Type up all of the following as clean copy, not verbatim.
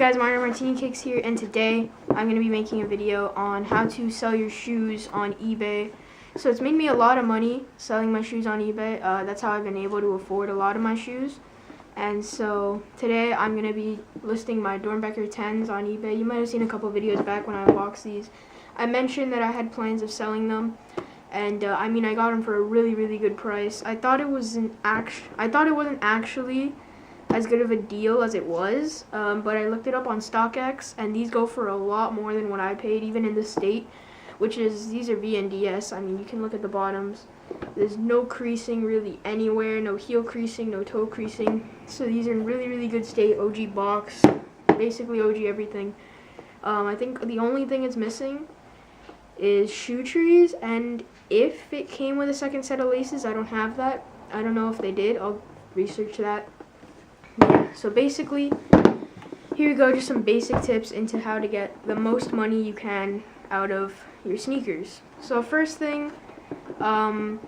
guys, Martini Kicks here, and today I'm going to be making a video on how to sell your shoes on eBay. So it's made me a lot of money selling my shoes on eBay. That's how I've been able to afford a lot of my shoes. And so today I'm going to be listing my Dornbecker 10s on eBay. You might have seen a couple videos back when I unboxed these. I mentioned that I had plans of selling them. And I got them for a really good price. I thought it wasn't actually as good of a deal as it was, but I looked it up on StockX, and these go for a lot more than what I paid, even in the state, which is, these are VNDS. You can look at the bottoms. There's no creasing really anywhere, no heel creasing, no toe creasing. So these are in really good state, OG box, basically OG everything. I think the only thing it's missing is shoe trees, and if it came with a second set of laces, I don't have that. I don't know if they did. I'll research that. Yeah, so basically, here you go, just some basic tips into how to get the most money you can out of your sneakers. So first thing, you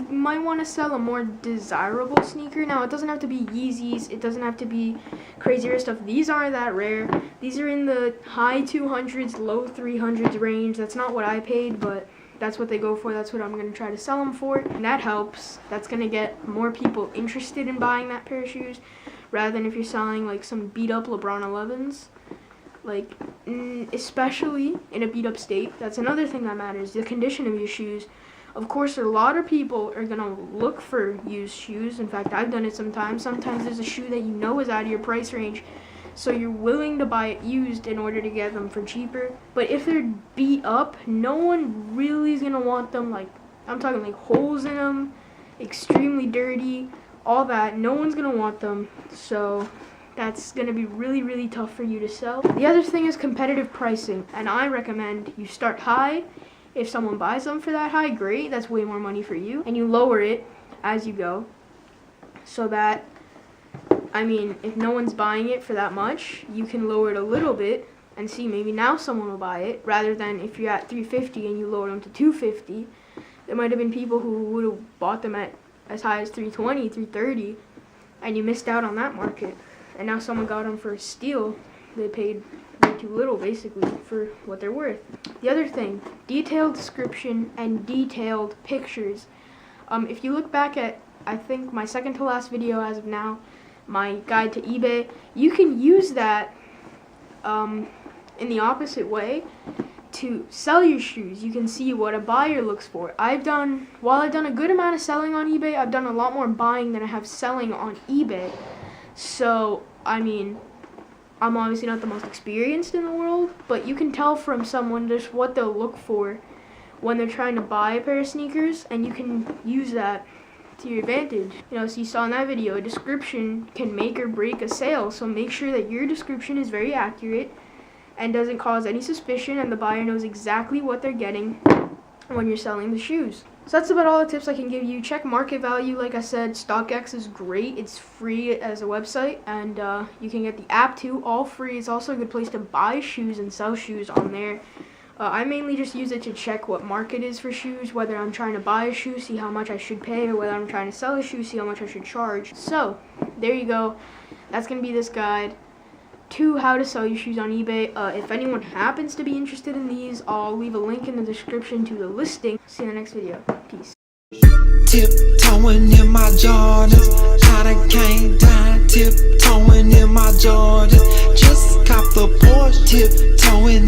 might want to sell a more desirable sneaker. Now, it doesn't have to be Yeezys, it doesn't have to be crazier stuff. These aren't that rare. These are in the high 200s, low 300s range. That's not what I paid, but that's what they go for. That's what I'm going to try to sell them for, and that helps. That's going to get more people interested in buying that pair of shoes, rather than if you're selling like some beat up LeBron 11s, especially in a beat up state. That's another thing that matters, the condition of your shoes. Of course, a lot of people are going to look for used shoes. In fact, I've done it sometimes. Sometimes there's a shoe that you know is out of your price range, so you're willing to buy it used in order to get them for cheaper. But if they're beat up, no one really is going to want them. I'm talking like holes in them, extremely dirty, all that. No one's going to want them. So that's going to be really tough for you to sell. The other thing is competitive pricing, and I recommend you start high. If someone buys them for that high, great, that's way more money for you. And you lower it as you go, so that, if no one's buying it for that much, you can lower it a little bit and see maybe now someone will buy it, rather than if you're at $350 and you lower them to $250. There might have been people who would have bought them at as high as $320, $330, and you missed out on that market. And now someone got them for a steal. They paid way too little, basically, for what they're worth. The other thing, detailed description and detailed pictures. If you look back at, I think, my second to last video as of now, my guide to eBay, you can use that in the opposite way to sell your shoes. You can see what a buyer looks for. While I've done a good amount of selling on eBay, I've done a lot more buying than I have selling on eBay. So, I'm obviously not the most experienced in the world, but you can tell from someone just what they'll look for when they're trying to buy a pair of sneakers, and you can use that to your advantage. So you saw in that video, a description can make or break a sale, so make sure that your description is very accurate and doesn't cause any suspicion, and the buyer knows exactly what they're getting when you're selling the shoes. So that's about all the tips I can give you. Check market value. Like I said, StockX is great. It's free as a website, and you can get the app too, all free. It's also a good place to buy shoes and sell shoes on there. I mainly just use it to check what market is for shoes, whether I'm trying to buy a shoe, see how much I should pay, or whether I'm trying to sell a shoe, see how much I should charge. So there you go. That's going to be this guide to how to sell your shoes on eBay. If anyone happens to be interested in these, I'll leave a link in the description to the listing. See you in the next video. Peace. Tiptoeing in my Jordans, I came down, tiptoeing in my Jordans, just cop the Porsche, tiptoeing in